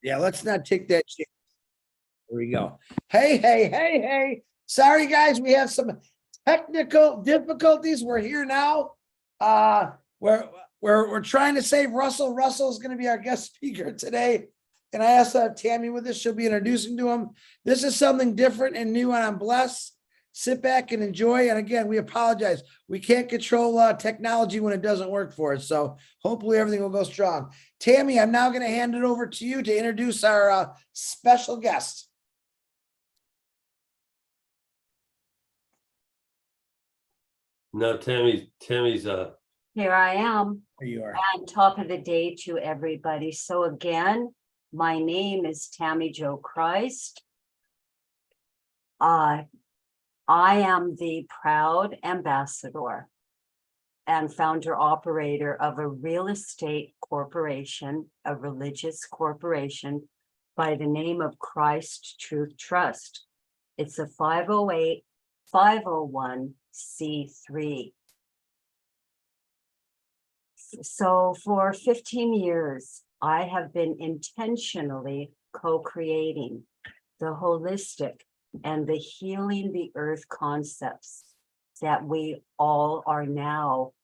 Yeah, let's not take that chance. There we go. Hey. Sorry, guys, we have some technical difficulties. We're here now. We're trying to save Russell. Russell's going to be our guest speaker today. And I asked Tammy with this. She'll be introducing to him. This is something different and new, and I'm blessed. Sit back and enjoy. And again, we apologize. We can't control technology when it doesn't work for us. So hopefully everything will go strong. Tammy, I'm now going to hand it over to you to introduce our special guest. No, Tammy's Here I am. There you are. And top of the day to everybody. So again, my name is Tammy Jo Christ. I am the proud ambassador and founder operator of a real estate corporation, a religious corporation by the name of Christ Truth Trust. It's a 508, 501c3. So for 15 years, I have been intentionally co-creating the holistic and the healing the earth concepts that we all are now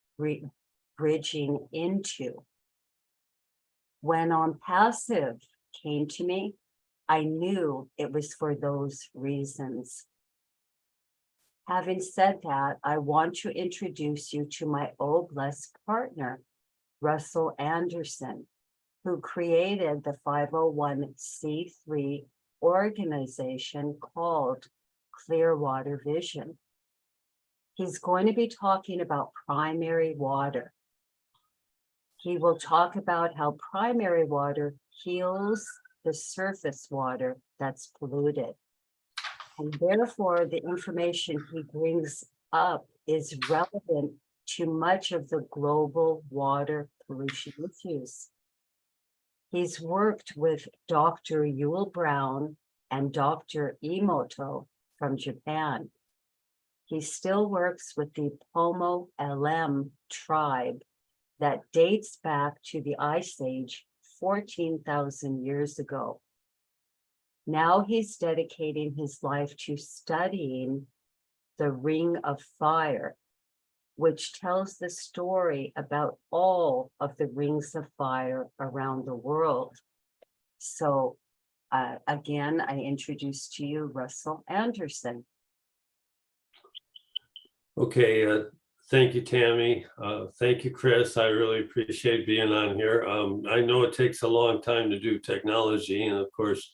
bridging into. When On Passive came to me, I knew it was for those reasons. Having said that, I want to introduce you to my old blessed partner, Russell Anderson, who created the 501c3 organization called Clearwater Vision. He's going to be talking about primary water. He will talk about how primary water heals the surface water that's polluted. And therefore, the information he brings up is relevant to much of the global water pollution issues. He's worked with Dr. Yul Brown and Dr. Emoto from Japan. He still works with the Pomo LM tribe that dates back to the Ice Age 14,000 years ago. Now he's dedicating his life to studying the Ring of Fire, which tells the story about all of the rings of fire around the world. So again, I introduce to you Russell Anderson. okay. Thank you, Tammy. Thank you, Chris. I really appreciate being on here. I know it takes a long time to do technology, and of course,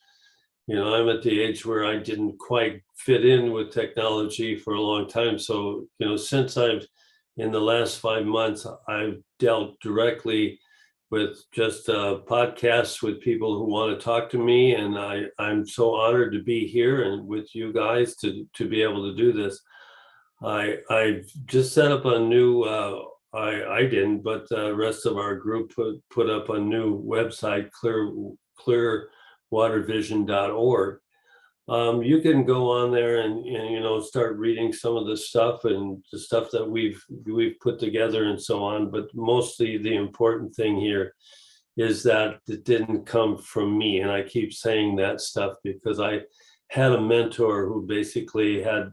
you know, I'm at the age where I didn't quite fit in with technology for a long time. So, you know, since in the last 5 months, I've dealt directly with just podcasts with people who want to talk to me. And I'm so honored to be here and with you guys to be able to do this. I've just set up a new, I didn't, but the rest of our group put up a new website, clearwatervision.org. You can go on there and you know, start reading some of the stuff and the stuff that we've put together and so on. But mostly the important thing here is that it didn't come from me. And I keep saying that stuff because I had a mentor who basically had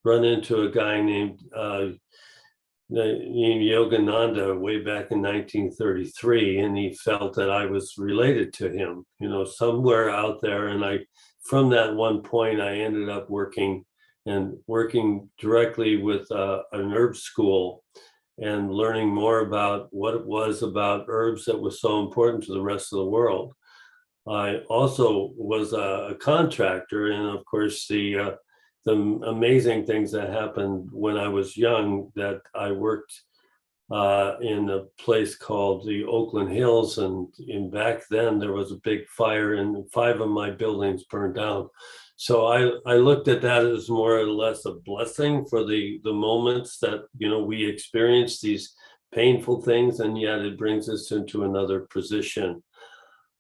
run into a guy named Yogananda way back in 1933, and he felt that I was related to him, you know, somewhere out there. And from that one point, I ended up working directly with an herb school and learning more about what it was about herbs that was so important to the rest of the world. I also was a contractor, and of course, the amazing things that happened when I was young, that I worked in a place called the Oakland Hills, and back then there was a big fire and 5 of my buildings burned down. So I looked at that as more or less a blessing for the moments that, you know, we experience these painful things, and yet it brings us into another position.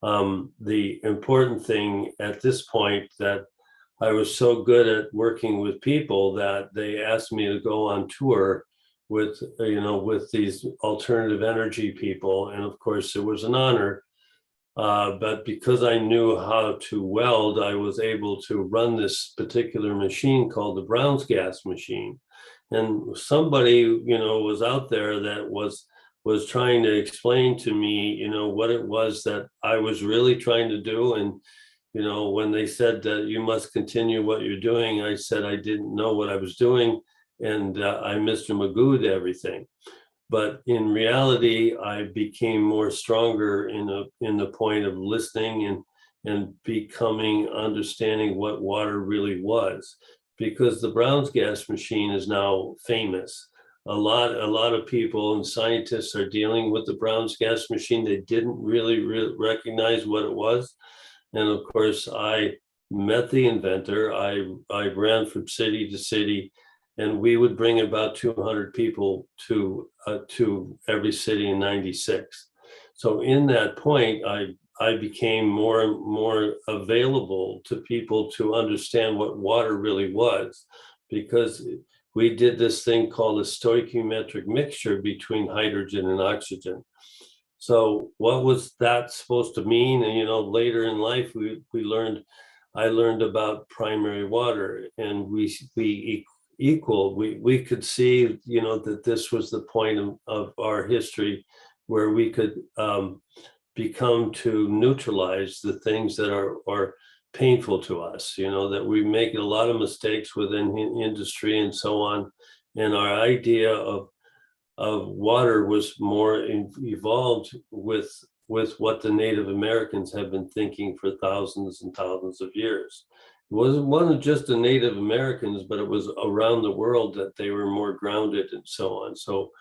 The important thing at this point, that I was so good at working with people that they asked me to go on tour with, you know, with these alternative energy people. And of course, it was an honor. But because I knew how to weld, I was able to run this particular machine called the Brown's gas machine. And somebody, was out there that was trying to explain to me, what it was that I was really trying to do. And, when they said that you must continue what you're doing, I said I didn't know what I was doing. And I Mr. Magoo'd everything. But in reality, I became more stronger in the point of listening and becoming understanding what water really was, because the Brown's gas machine is now famous. A lot of people and scientists are dealing with the Brown's gas machine. They didn't really recognize what it was. And of course, I met the inventor. I ran from city to city, and we would bring about 200 people to every city in '96. So in that point, I became more and more available to people to understand what water really was, because we did this thing called a stoichiometric mixture between hydrogen and oxygen. So what was that supposed to mean? And later in life, I learned about primary water, and we could see, that this was the point of our history where we could become to neutralize the things that are painful to us, that we make a lot of mistakes within industry and so on. And our idea of water was more evolved with what the Native Americans have been thinking for thousands and thousands of years. It wasn't just the Native Americans, but it was around the world that they were more grounded and so on. So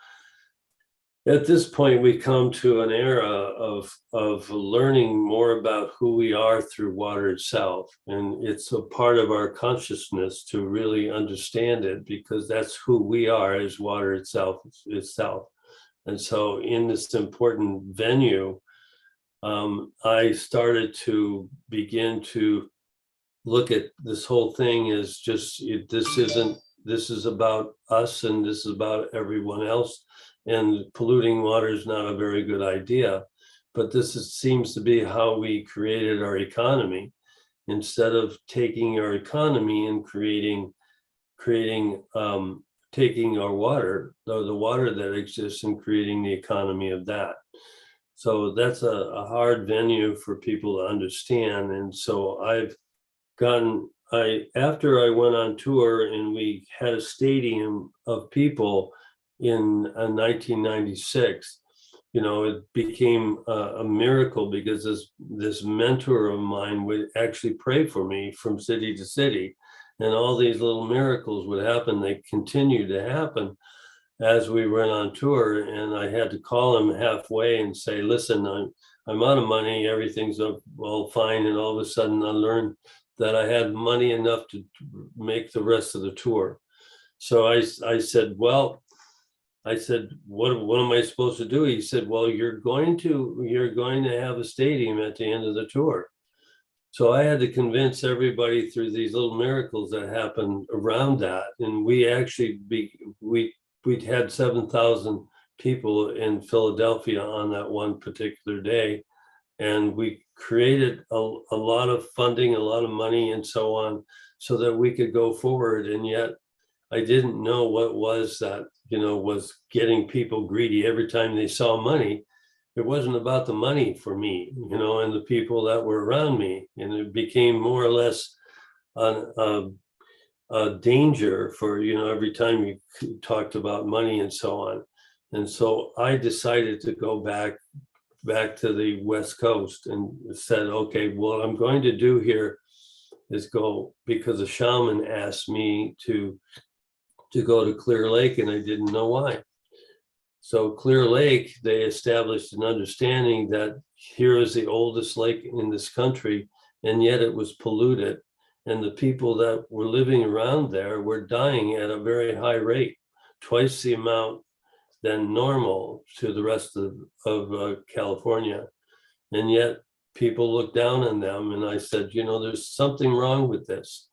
at this point, we come to an era of learning more about who we are through water itself. And it's a part of our consciousness to really understand it, because that's who we are as water itself. And so in this important venue, I started to begin to look at this whole thing as just, this is about us and this is about everyone else. And polluting water is not a very good idea, but seems to be how we created our economy, instead of taking our economy and taking our water, the water that exists, and creating the economy of that. So that's a hard venue for people to understand. And so after I went on tour and we had a stadium of people in 1996, it became a miracle, because this mentor of mine would actually pray for me from city to city, and all these little miracles would happen. They continued to happen as we went on tour, and I had to call him halfway and say, listen, I'm out of money, everything's all fine. And all of a sudden I learned that I had money enough to make the rest of the tour. So I said, what am I supposed to do? He said, well, you're going to have a stadium at the end of the tour. So I had to convince everybody through these little miracles that happened around that. And we actually, we'd had 7,000 people in Philadelphia on that one particular day. And we created a lot of funding, a lot of money and so on, so that we could go forward. And yet I didn't know what was that, was getting people greedy every time they saw money. It wasn't about the money for me, and the people that were around me. And it became more or less a danger for, every time you talked about money and so on. And so I decided to go back to the West Coast and said, okay, what I'm going to do here is go, because a shaman asked me to go to Clear Lake, and I didn't know why. So Clear Lake, they established an understanding that here is the oldest lake in this country, and yet it was polluted. And the people that were living around there were dying at a very high rate, twice the amount than normal to the rest of California. And yet people looked down on them. And I said, there's something wrong with this.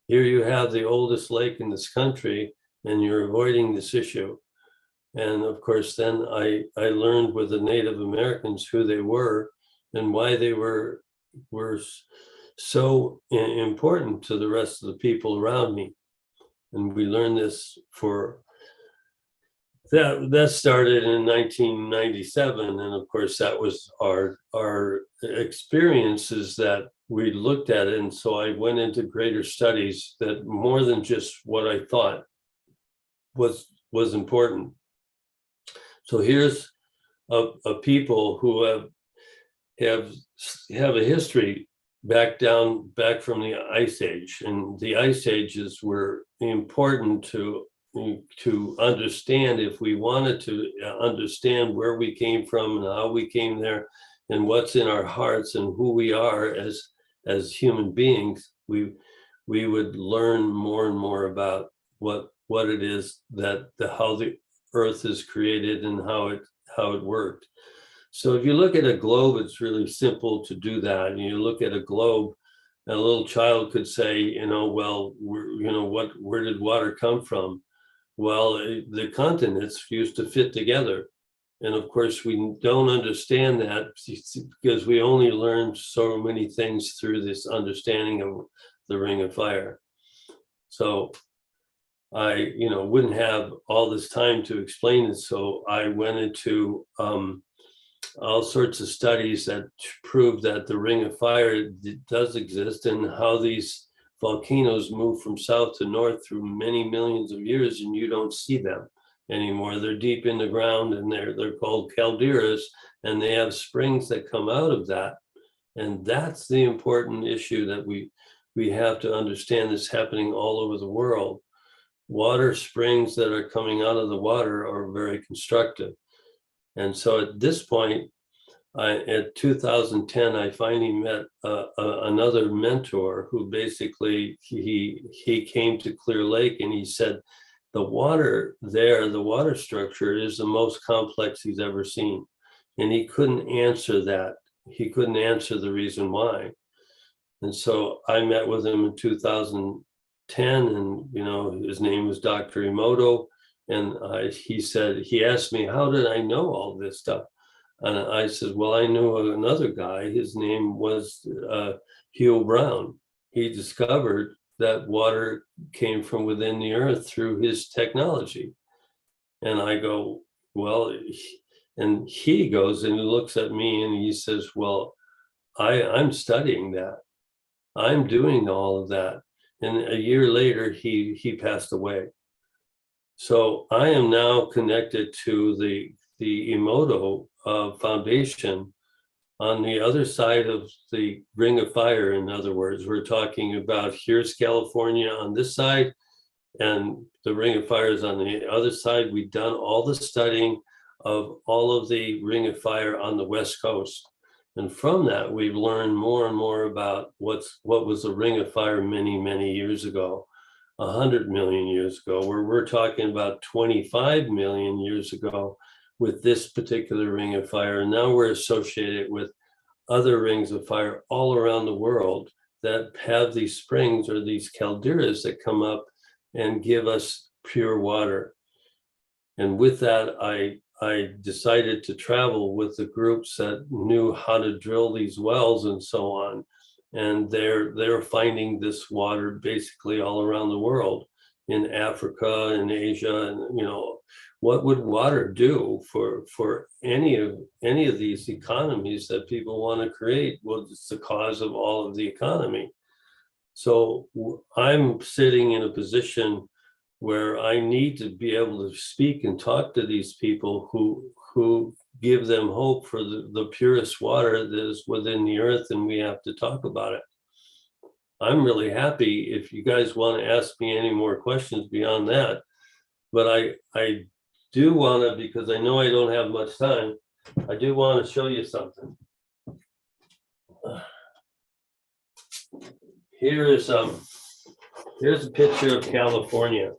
Here you have the oldest lake in this country, and you're avoiding this issue. And of course, then I learned with the Native Americans who they were, and why they were so important to the rest of the people around me. And we learned this that started in 1997, and of course that was our experiences that we looked at it. And so I went into greater studies that more than just what I thought was important. So here's a people who have a history back from the Ice Age, and the Ice Ages were important to understand if we wanted to understand where we came from and how we came there and what's in our hearts and who we are as human beings. We would learn more and more about what it is that how the earth is created and how it worked. So if you look at a globe, it's really simple to do that. And you look at a globe, and a little child could say, well, where did water come from? Well, the continents used to fit together. And of course, we don't understand that because we only learned so many things through this understanding of the Ring of Fire. So I, wouldn't have all this time to explain it. So I went into all sorts of studies that prove that the Ring of Fire does exist, and how these volcanoes move from south to north through many millions of years, and you don't see them anymore. They're deep in the ground, and they're called calderas, and they have springs that come out of that. And that's the important issue that we have to understand is happening all over the world. Water springs that are coming out of the water are very constructive. And so at this point, at 2010, I finally met another mentor who basically, he came to Clear Lake and he said, the water structure is the most complex he's ever seen. And he couldn't answer that. He couldn't answer the reason why. And so I met with him in 2010, and his name was Dr. Emoto. And he asked me, how did I know all this stuff? And I said, well, I knew another guy. His name was Hugh Brown. He discovered that water came from within the earth through his technology. And I go, well, and he goes and he looks at me and he says, well, I'm studying that. I'm doing all of that. And a year later, he passed away. So I am now connected to the Emoto Foundation on the other side of the Ring of Fire. In other words, we're talking about here's California on this side, and the Ring of Fire is on the other side. We've done all the studying of all of the Ring of Fire on the West Coast. And from that, we've learned more and more about what was the Ring of Fire many, many years ago. 100 million years ago, where we're talking about 25 million years ago with this particular Ring of Fire. And now we're associated with other rings of fire all around the world that have these springs or these calderas that come up and give us pure water. And with that, I decided to travel with the groups that knew how to drill these wells and so on. And they're finding this water basically all around the world, in Africa and Asia. And what would water do for any of these economies that people want to create? Well, it's the cause of all of the economy. So I'm sitting in a position where I need to be able to speak and talk to these people who give them hope for the purest water that is within the earth, and we have to talk about it. I'm really happy if you guys want to ask me any more questions beyond that, but I do want to, because I know I don't have much time, I do want to show you something. Here's a picture of California.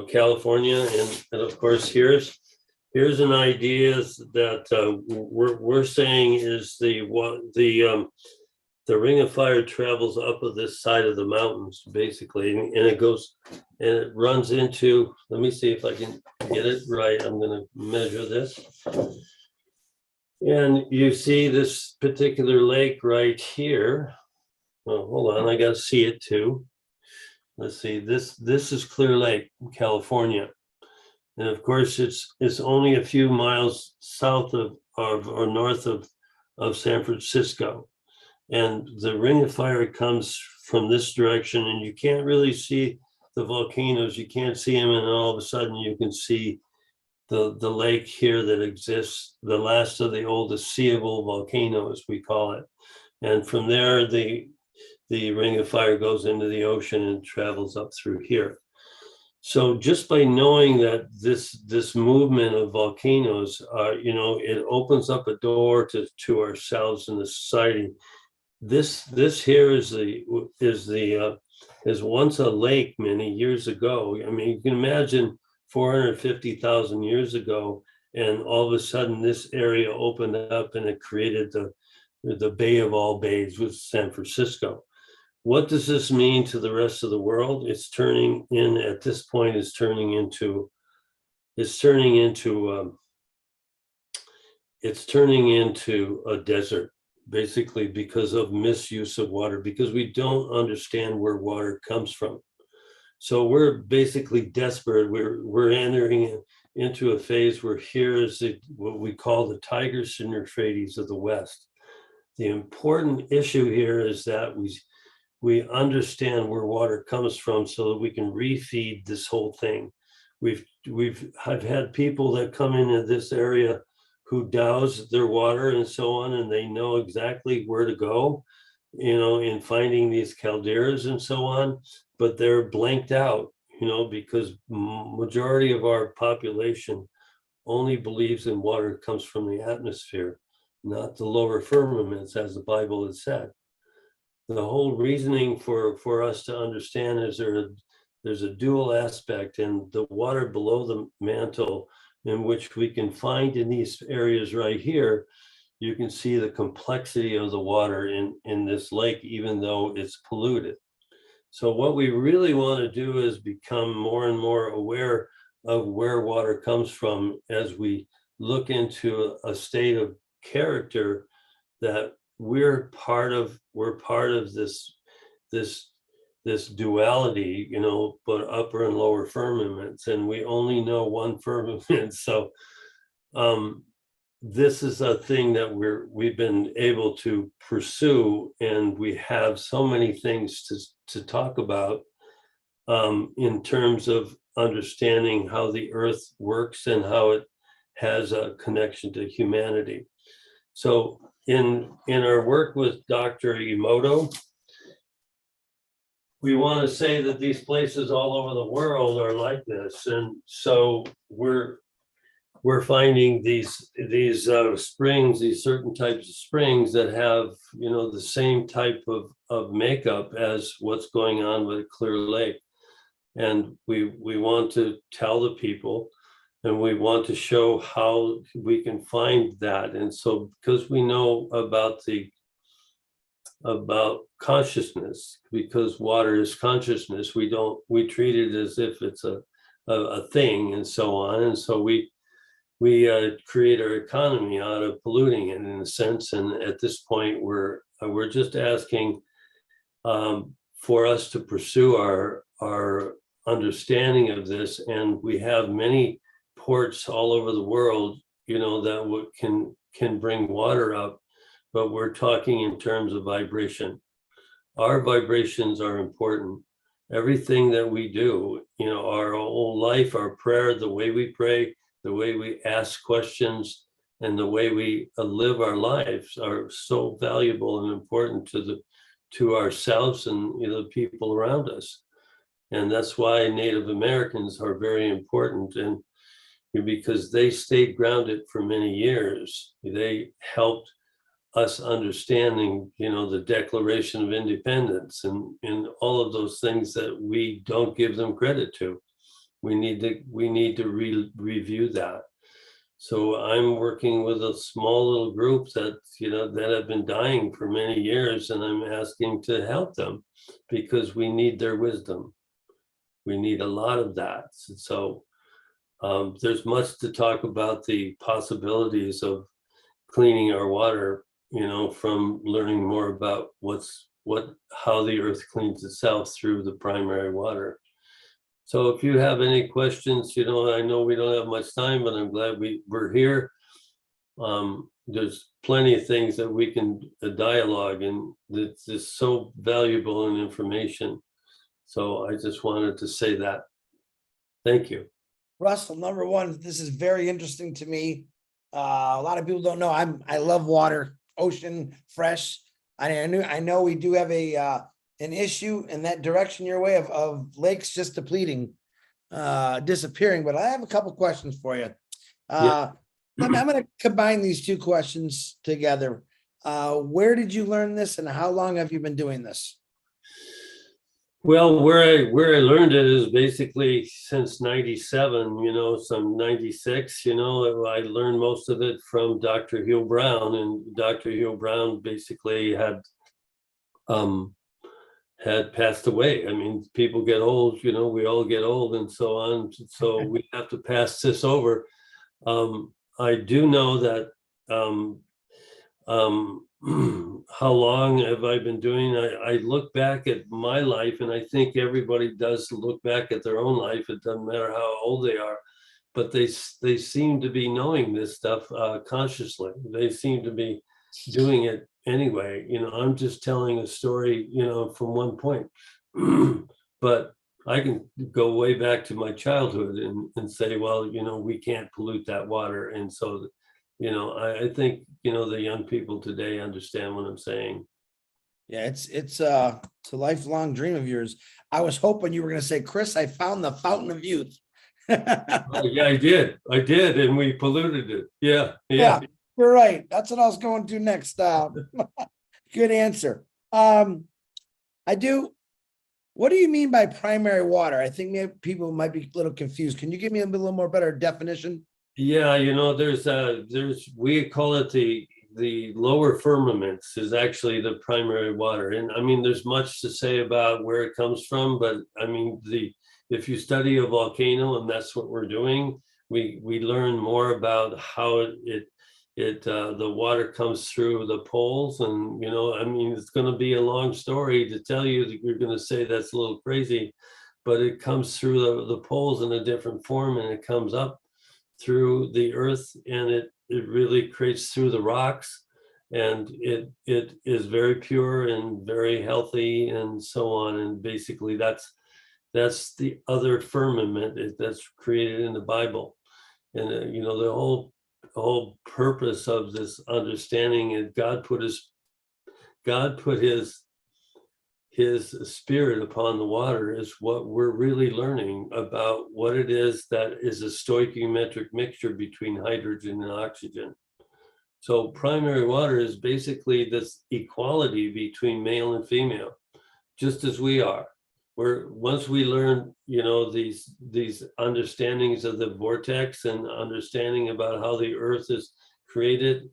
California, and of course here's an idea that we're saying is the Ring of Fire travels up of this side of the mountains basically, and it goes and it runs into, let me see if I can get it right. I'm going to measure this. And you see this particular lake right here. Oh, hold on, I gotta see it too. Let's see, this is Clear Lake, California. And of course, it's only a few miles south of or north of San Francisco. And the ring of fire comes from this direction, and you can't really see the volcanoes. You can't see them, and all of a sudden you can see the lake here that exists, the last of the oldest seeable volcanoes, we call it. And from there, the ring of fire goes into the ocean and travels up through here. So just by knowing that this movement of volcanoes, it opens up a door to ourselves and the society. This here is once a lake many years ago. I mean, you can imagine 450,000 years ago, and all of a sudden this area opened up and it created the Bay of all bays with San Francisco. What does this mean to the rest of the world? It's turning into a desert, basically, because of misuse of water, because we don't understand where water comes from. So we're basically desperate. We're entering into a phase where here is what we call the Tigris and Euphrates of the West. The important issue here is that we understand where water comes from so that we can refeed this whole thing. I've had people that come into this area who douse their water and so on, and they know exactly where to go, in finding these calderas and so on, but they're blanked out, because majority of our population only believes in water that comes from the atmosphere, not the lower firmaments, as the Bible has said. The whole reasoning for us to understand is there's a dual aspect, and the water below the mantle, in which we can find in these areas right here, you can see the complexity of the water in this lake, even though it's polluted. So what we really want to do is become more and more aware of where water comes from as we look into a state of character that we're part of this duality, but upper and lower firmaments, and we only know one firmament. So this is a thing that we've been able to pursue, and we have so many things to talk about in terms of understanding how the earth works and how it has a connection to humanity. So in our work with Dr. Emoto, we want to say that these places all over the world are like this, and so we're finding these springs, these certain types of springs that have the same type of makeup as what's going on with Clear Lake, and we want to tell the people. And we want to show how we can find that. And so because we know about consciousness, because water is consciousness, we treat it as if it's a thing and so on. And so we create our economy out of polluting it in a sense. And at this point, we're just asking for us to pursue our understanding of this. And we have many ports all over the world, that can bring water up, but we're talking in terms of vibration. Our vibrations are important. Everything that we do, our whole life, our prayer, the way we pray, the way we ask questions, and the way we live our lives are so valuable and important to ourselves and the people around us. And that's why Native Americans are very important, and because they stayed grounded for many years. They helped us understanding, the Declaration of Independence and all of those things that we don't give them credit to. We need to review that. So I'm working with a small little group that have been dying for many years, and I'm asking to help them because we need their wisdom. We need a lot of that. So there's much to talk about the possibilities of cleaning our water, from learning more about how the earth cleans itself through the primary water. So if you have any questions, I know we don't have much time, but I'm glad we're here. There's plenty of things that we can dialogue, and it's just so valuable in information. So I just wanted to say that. Thank you. Russell, number one, this is very interesting to me. A lot of people don't know, I love water, ocean, fresh. I know we do have an issue in that direction your way of lakes just depleting, disappearing, but I have a couple questions for you. Yeah. I'm gonna combine these two questions together. Where did you learn this and how long have you been doing this? Well, where I learned it is basically since 97, some 96, I learned most of it from Dr. Hugh Brown, and Dr. Hugh Brown basically had passed away. I mean, people get old, we all get old and so on. So we have to pass this over. I do know that how long have I been doing? I look back at my life, and I think everybody does look back at their own life. It doesn't matter how old they are, but they seem to be knowing this stuff consciously. They seem to be doing it anyway. I'm just telling a story, from one point, but I can go way back to my childhood and say, well, we can't pollute that water. And so, I think, the young people today understand what I'm saying. Yeah, it's a lifelong dream of yours. I was hoping you were gonna say, Chris, I found the fountain of youth. Yeah, I did. And we polluted it. Yeah. Yeah, you're right. That's what I was going to next. Good answer. I do. What do you mean by primary water? I think maybe people might be a little confused. Can you give me a little more better definition? Yeah, we call it the lower firmaments is actually the primary water. And I mean, there's much to say about where it comes from, but I mean, if you study a volcano, and that's what we're doing, we learn more about how the water comes through the poles. And, I mean, it's going to be a long story to tell you that you're going to say that's a little crazy, but it comes through the poles in a different form, and it comes up through the earth, and it really creates through the rocks, and it is very pure and very healthy and so on. And basically that's the other firmament that's created in the Bible. And the whole purpose of this understanding is God put his spirit upon the water, is what we're really learning about what it is that is a stoichiometric mixture between hydrogen and oxygen. So primary water is basically this equality between male and female, just as we are. Once we learn, these understandings of the vortex and understanding about how the earth is created,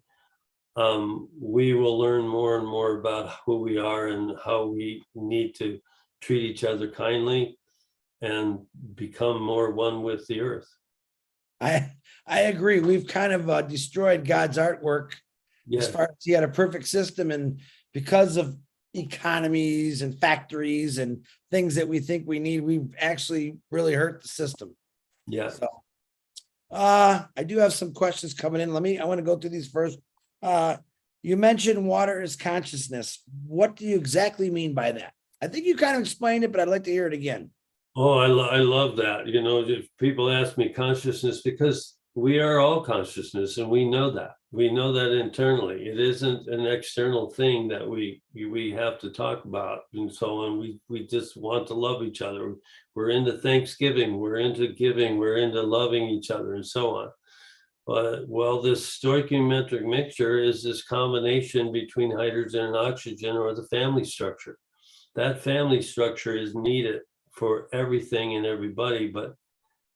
we will learn more and more about who we are and how we need to treat each other kindly and become more one with the earth. I agree. We've kind of destroyed God's artwork as far as he had a perfect system, and because of economies and factories and things that we think we need, we've actually really hurt the system. Yeah. So I do have some questions coming in. I want to go through these first. You mentioned water is consciousness. What do you exactly mean by that? I think you kind of explained it, but I'd like to hear it again. Oh, I love that. If people ask me consciousness, because we are all consciousness, and we know that internally. It isn't an external thing that we have to talk about and so on. We just want to love each other. We're into Thanksgiving, we're into giving, we're into loving each other and so on. But this stoichiometric mixture is this combination between hydrogen and oxygen, or the family structure. That family structure is needed for everything and everybody. But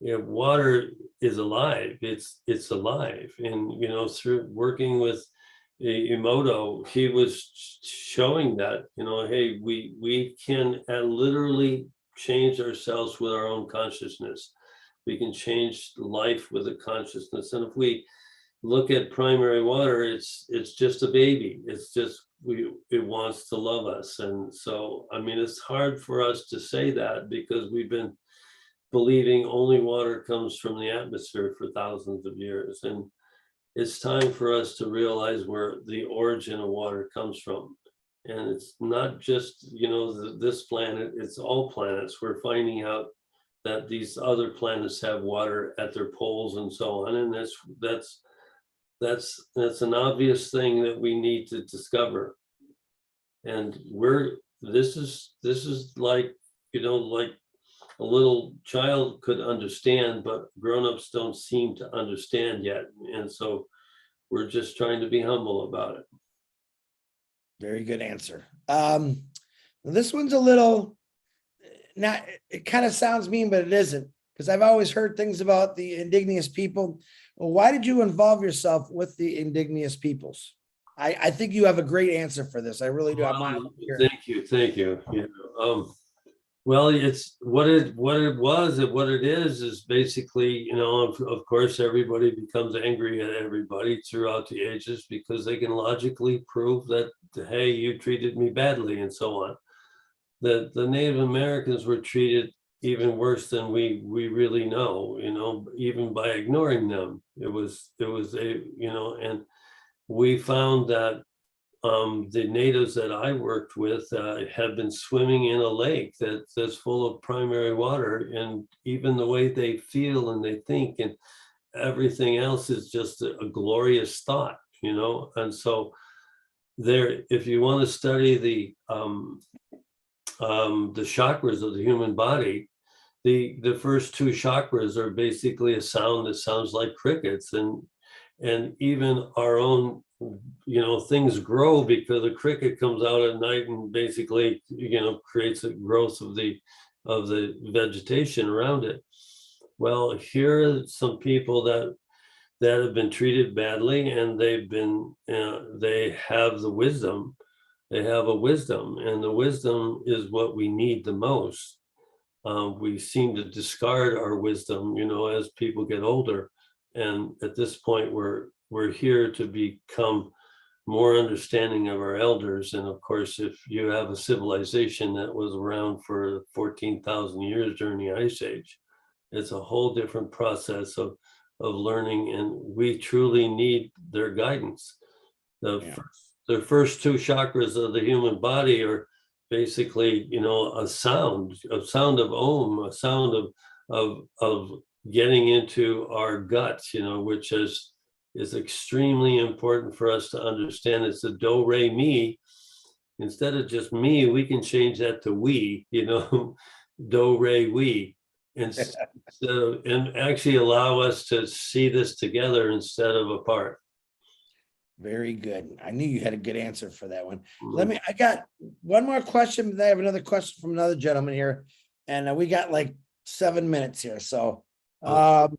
water is alive. It's alive. And through working with Emoto, he was showing that hey, we can literally change ourselves with our own consciousness. We can change life with a consciousness. And if we look at primary water, it's just a baby. It's just it wants to love us. And so, I mean, it's hard for us to say that because we've been believing only water comes from the atmosphere for thousands of years. And it's time for us to realize where the origin of water comes from. And it's not just, this planet, it's all planets. We're finding out that these other planets have water at their poles and so on. And that's an obvious thing that we need to discover. And this is like, like a little child could understand, but grownups don't seem to understand yet. And so we're just trying to be humble about it. Very good answer. This one's a little, not, it kind of sounds mean, but it isn't, because I've always heard things about the indigenous people. Well, why did you involve yourself with the indigenous peoples? I think you have a great answer for this. I really do. Thank you. Well, it's what it is basically, of course, everybody becomes angry at everybody throughout the ages because they can logically prove that, hey, you treated me badly and so on. The Native Americans were treated even worse than we really know, even by ignoring them. It was and we found that the natives that I worked with have been swimming in a lake that's full of primary water, and even the way they feel and they think and everything else is just a glorious thought, and so there, if you want to study the chakras of the human body, the first two chakras are basically a sound that sounds like crickets, and even our own, things grow because the cricket comes out at night and basically, creates a growth of the vegetation around it. Well, here are some people that have been treated badly, and they have the wisdom. They have a wisdom, and the wisdom is what we need the most. We seem to discard our wisdom, as people get older. And at this point, we're here to become more understanding of our elders. And of course, if you have a civilization that was around for 14,000 years during the Ice Age, it's a whole different process of learning, and we truly need their guidance. The first two chakras of the human body are basically, a sound of Om, a sound of getting into our guts, which is extremely important for us to understand. It's a do, re, mi. Instead of just me, we can change that to we, do, re, we. And actually allow us to see this together instead of apart. Very good. I knew you had a good answer for that one. I got one more question, but I have another question from another gentleman here. And we got like 7 minutes here. So, now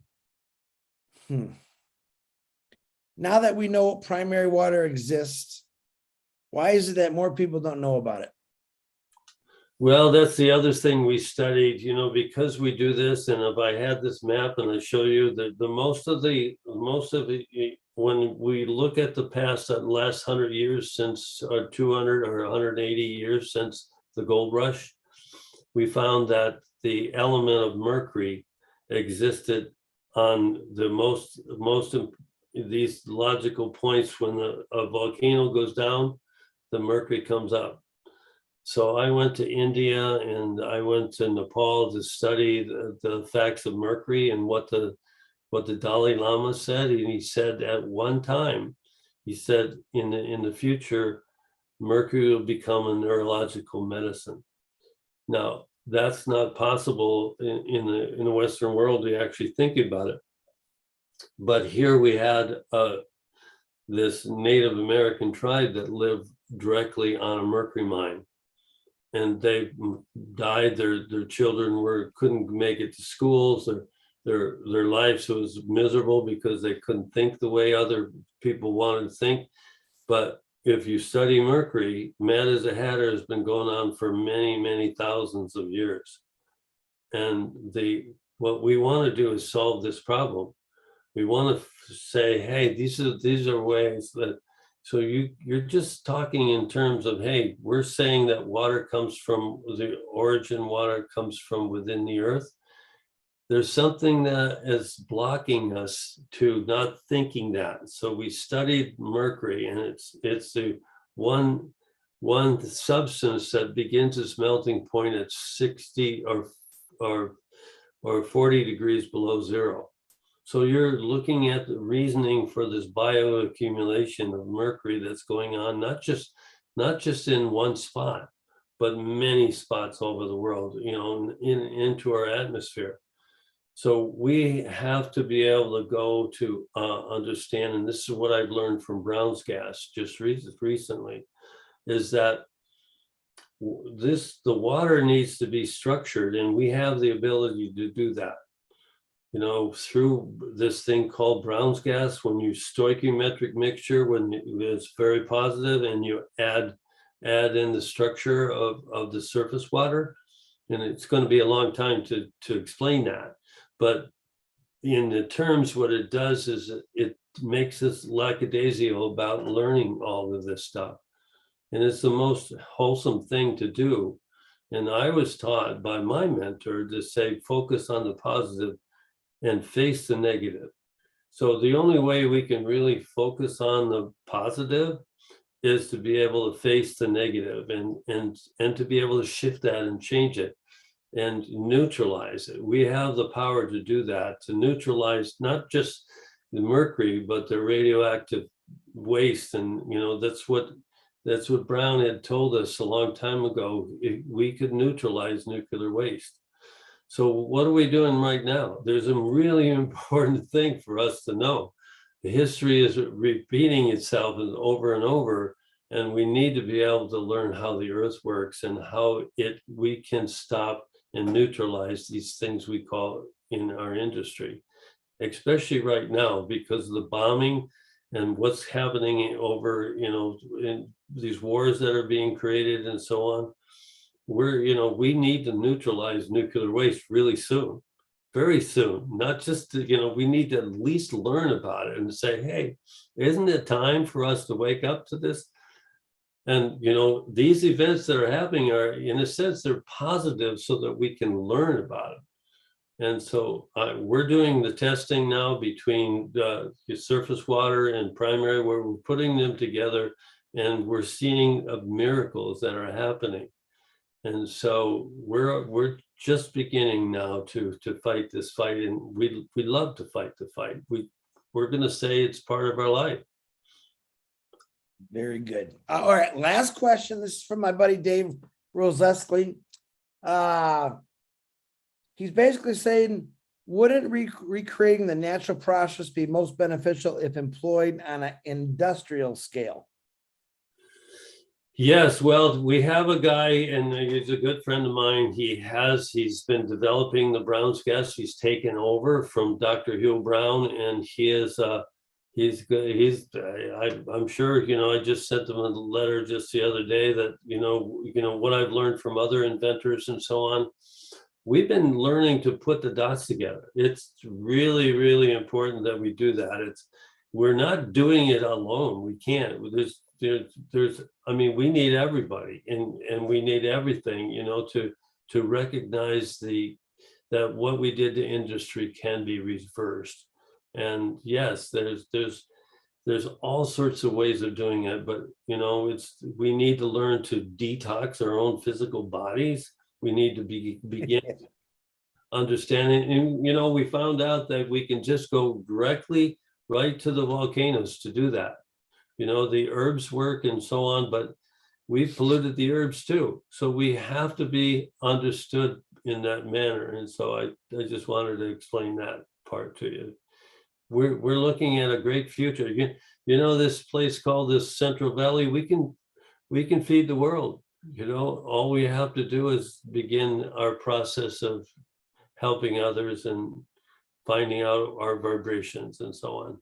that we know primary water exists, why is it that more people don't know about it? Well, that's the other thing we studied, because we do this. And if I had this map and I show you that most of the, when we look at the past, that last 100 years since 200 or 180 years since the gold rush, we found that the element of mercury existed on the most these logical points. When a volcano goes down, the mercury comes up. So I went to India and I went to Nepal to study the facts of mercury and what the Dalai Lama said. And he said at one time, he said in the future, mercury will become a neurological medicine. Now, that's not possible in the Western world to actually think about it. But here we had this Native American tribe that lived directly on a mercury mine. And they died. Their children couldn't make it to schools. Their lives was miserable because they couldn't think the way other people wanted to think. But if you study mercury, Mad as a Hatter has been going on for many, many thousands of years. And what we want to do is solve this problem. We want to say, hey, these are ways that, so you're just talking in terms of, hey, we're saying that water comes from, the origin water comes from within the earth. There's something that is blocking us to not thinking that. So we studied mercury, and it's the one substance that begins its melting point at 60 or 40 degrees below zero. So you're looking at the reasoning for this bioaccumulation of mercury that's going on, not just in one spot, but many spots over the world, into our atmosphere. So we have to be able to go to understand, and this is what I've learned from Brown's gas just recently, is that the water needs to be structured, and we have the ability to do that. Through this thing called Brown's gas, when you stoichiometric mixture, when it's very positive, and you add in the structure of the surface water, and it's going to be a long time to explain that. But in the terms, what it does is it makes us lackadaisical about learning all of this stuff. And it's the most wholesome thing to do. And I was taught by my mentor to say, focus on the positive and face the negative. So the only way we can really focus on the positive is to be able to face the negative and to be able to shift that and change it and neutralize it. We have the power to do that, to neutralize not just the mercury, but the radioactive waste. And that's what Brown had told us a long time ago. We could neutralize nuclear waste. So what are we doing right now? There's a really important thing for us to know. The history is repeating itself over and over, and we need to be able to learn how the earth works and how we can stop and neutralize these things we call in our industry, especially right now because of the bombing and what's happening over, in these wars that are being created and so on. We need to neutralize nuclear waste really soon, very soon. Not just, we need to at least learn about it and say, hey, isn't it time for us to wake up to this? And, these events that are happening are, in a sense, they're positive so that we can learn about it. And so we're doing the testing now between the surface water and primary, where we're putting them together, and we're seeing miracles that are happening. And so we're just beginning now to fight this fight, and we love to fight the fight. We're going to say it's part of our life. Very good. All right, last question. This is from my buddy Dave Roseski. He's basically saying, wouldn't recreating the natural process be most beneficial if employed on an industrial scale? Yes, well, we have a guy, and he's a good friend of mine. He's been developing the Brown's gas. He's taken over from Dr. Hugh Brown, and he's good. I'm sure, I just sent him a letter just the other day that, what I've learned from other inventors and so on. We've been learning to put the dots together. It's really, really important that we do that. We're not doing it alone. We can't. We need everybody, and we need everything, to recognize that what we did to industry can be reversed. And yes, there's all sorts of ways of doing it, but we need to learn to detox our own physical bodies. We need to begin understanding, and we found out that we can just go directly right to the volcanoes to do that. The herbs work and so on, but we've polluted the herbs too. So we have to be understood in that manner. And so I just wanted to explain that part to you. We're looking at a great future. This place called this Central Valley, we can feed the world. All we have to do is begin our process of helping others and finding out our vibrations and so on.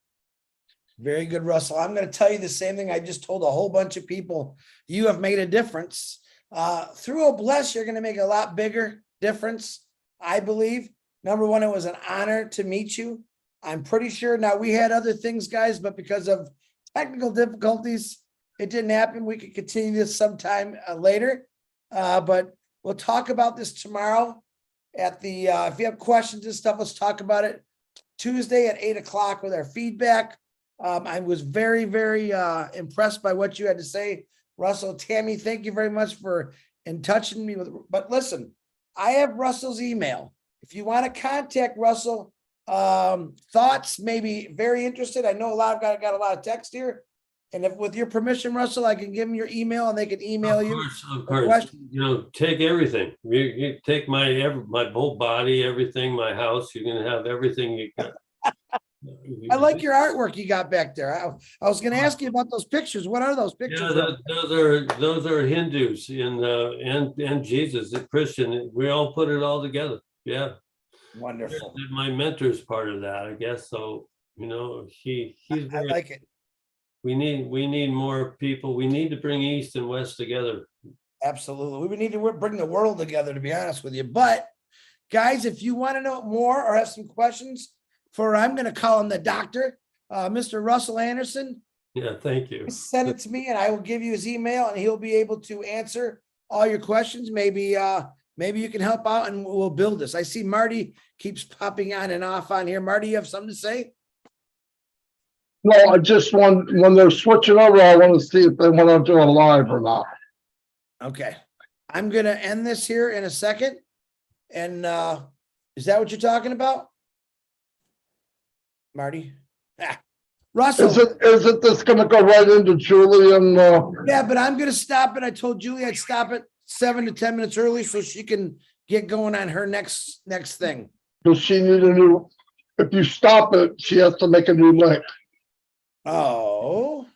Very good, Russell. I'm going to tell you the same thing I just told a whole bunch of people. You have made a difference. Through Bless, you're going to make a lot bigger difference, I believe. Number one, it was an honor to meet you. I'm pretty sure now we had other things, guys, but because of technical difficulties, it didn't happen. We could continue this sometime later. But we'll talk about this tomorrow at the, if you have questions and stuff, let's talk about it Tuesday at 8 o'clock with our feedback. I was very, very impressed by what you had to say, Russell. Tammy, thank you very much for in touching me with, but listen, I have Russell's email. If you want to contact Russell, thoughts, maybe very interested. I know got a lot of text here. And if with your permission, Russell, I can give them your email and they can email you. Of course, you know, take everything. You take my whole body, everything, my house. You're gonna have everything you got. I like your artwork you got back there. I was going to ask you about those pictures. What are those pictures? Yeah, those are Hindus and Jesus, a Christian. We all put it all together. Yeah. Wonderful. My mentor's part of that, I guess. So, you know, he's I very, like it. we need more people. We need to bring East and West together. Absolutely. We need to bring the world together, to be honest with you. But guys, if you want to know more or have some questions for, I'm going to call him the doctor, Mr. Russell Anderson, Yeah, thank you. send it to me and I will give you his email and he'll be able to answer all your questions. Maybe you can help out and we'll build this. I see Marty keeps popping on and off on here. Marty, you have something to say? No, I just want, when they're switching over, I want to see if they want to do it live or not. Okay. I'm going to end this here in a second. And is that what you're talking about? Marty? Ah. Russell. Is it this gonna go right into Julian? Yeah, but I'm gonna stop it. I told Julie I'd stop it 7 to 10 minutes early so she can get going on her next thing. Does she need a new, if you stop it, she has to make a new link. Oh,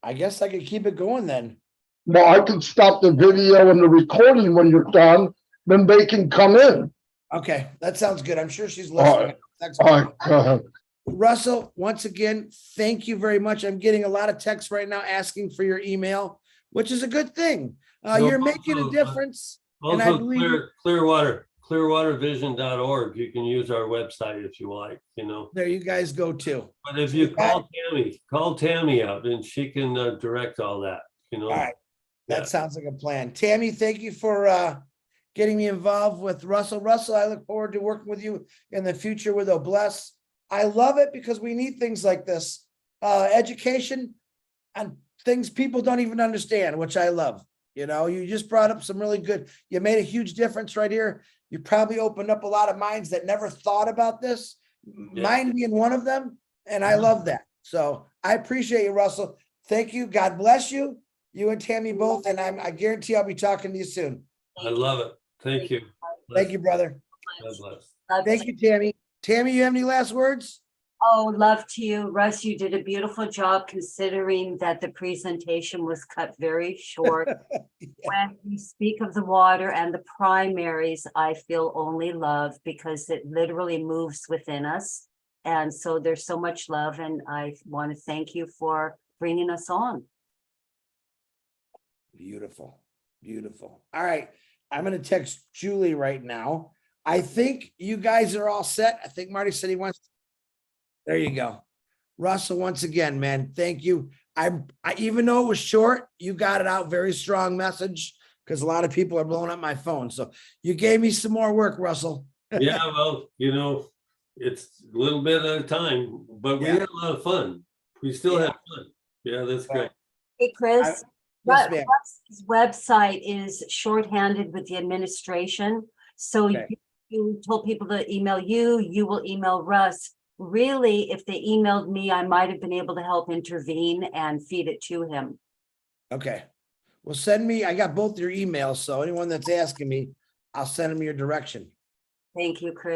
I guess I could keep it going then. Well, I can stop the video and the recording when you're done, then they can come in. Okay, that sounds good. I'm sure she's All listening. right. Thanks. All right, go ahead. Russell, once again, thank you very much. I'm getting a lot of texts right now asking for your email, which is a good thing. You're making a difference. And I Also, believe clearwatervision.org. You can use our website if you like, you know. there you guys go too. But if you call Tammy out and she can direct all that, you know. All right. Yeah. That sounds like a plan. Tammy, thank you for getting me involved with Russell. Russell, I look forward to working with you in the future with Obless. I love it because we need things like this. Education on things people don't even understand, which I love. You know, you just brought up some really good, you made a huge difference right here. You probably opened up a lot of minds that never thought about this, mine being one of them. And I love that. So I appreciate you, Russell. Thank you. God bless you. You and Tammy both. And I guarantee I'll be talking to you soon. I love it. Thank you. Thank you, brother. God bless. Thank you, Tammy. Tammy, you have any last words? Oh, love to you. Russ, you did a beautiful job considering that the presentation was cut very short. When you speak of the water and the primaries, I feel only love because it literally moves within us. And so there's so much love and I want to thank you for bringing us on. Beautiful, beautiful. All right, I'm going to text Julie right now. I think you guys are all set. I think Marty said he wants. There you go. Russell, once again, man, thank you. I even though it was short, you got it out. Very strong message because a lot of people are blowing up my phone. So you gave me some more work, Russell. Yeah, well, you know, it's a little bit at a time, but we had a lot of fun. We still had fun. Yeah, that's great. Hey, Chris. Yes, ma'am. Russ's website is shorthanded with the administration. So Okay. you told people to email you, you will email Russ. Really, if they emailed me, I might have been able to help intervene and feed it to him. Okay. Well, send me, I got both your emails. So anyone that's asking me, I'll send them your direction. Thank you, Chris.